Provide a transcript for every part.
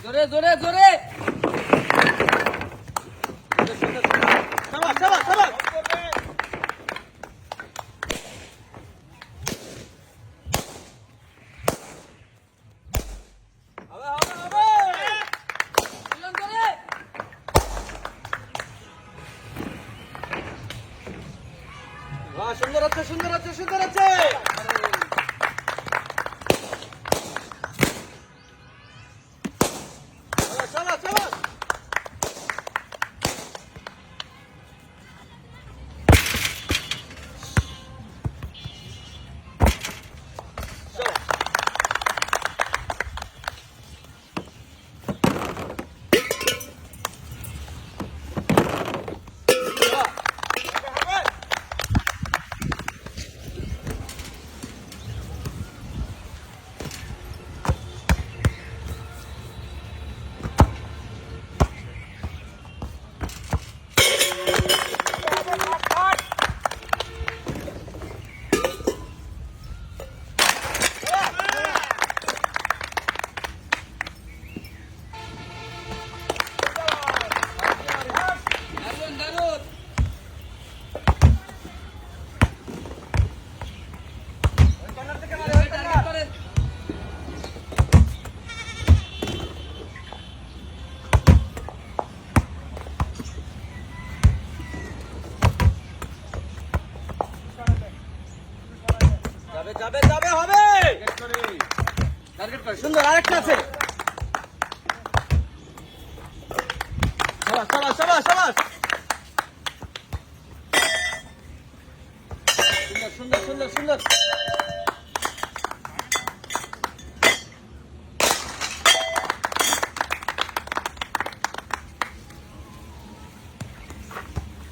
জোরে জোরে জোরে সাবাস সাবাস সাবাস সুন্দর আছে সুন্দর আছে সুন্দর আছে সাবাস সাবাস যাবে যাবে যাবে হবে টার্গেট করে সুন্দর আরেকটা আছে শাবাশ শাবাশ শাবাশ শাবাশ সুন্দর সুন্দর সুন্দর সুন্দর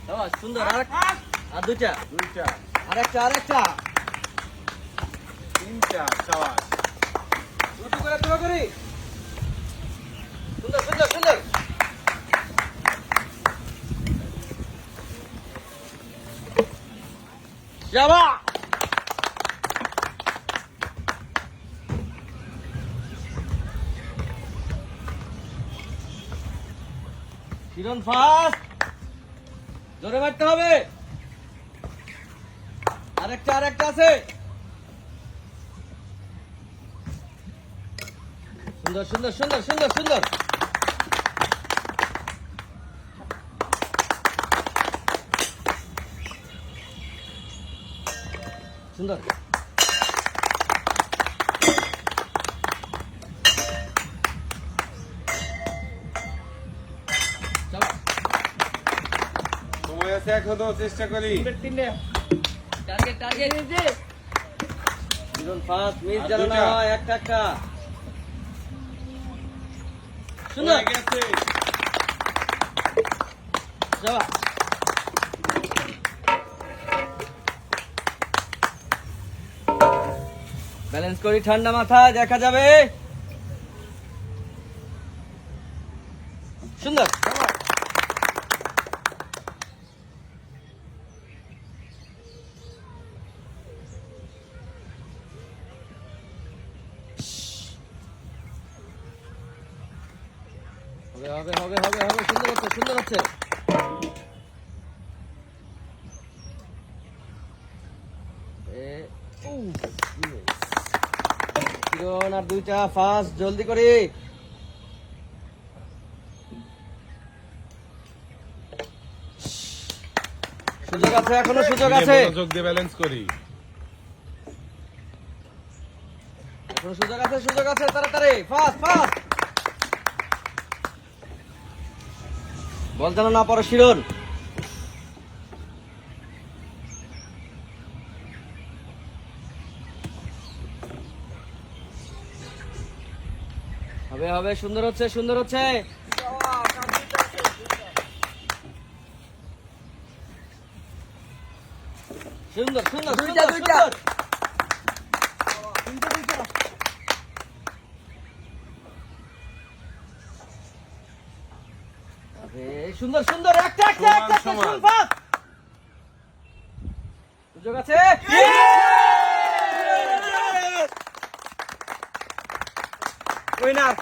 শাবাশ সুন্দর আরেকটা আর দুইটা দুইটা আরেকটা আরেকটা তিনটা সাবাস দুটো করে দুটো করি সুন্দর সুন্দর সুন্দর যাবা কিরণ ফাস্ট জোরে মারতে হবে আরেকটা আরেকটা আছে সুন্দর সুন্দর সুন্দর সুন্দর সুন্দর সুন্দর সময় আছে এখনো চেষ্টা করি টার্গেট টার্গেট কিরণ ফাস্ট মিস আর যেন না দুইটা। হয় একটা একটা সুন্দর হয়ে গেছে যাবা ব্যালেন্স করি ঠান্ডা মাথায় দেখা যাবে সুন্দর হবে হবে হবে হবে হবে সুন্দর হচ্ছে সুন্দর হচ্ছে কিরণ আর দুইটা ফাস্ট জলদি করি সুযোগ আছে এখনো সুযোগ আছে মনোযোগ দিয়ে ব্যালেন্স করি এখনো সুযোগ আছে তাড়াতাড়ি ফাস্ট ফাস্ট বল যেন না পড়ো শিরন হবে হবে সুন্দর হচ্ছে সুন্দর হচ্ছে সুন্দর সুন্দর দুইটা, সুন্দর, দুইটা। সুন্দর। আরে, সুন্দর সুন্দর একটা একটা সমান, একটা সমান। সুন্দর ফাস্ট সুযোগ আছে উইনার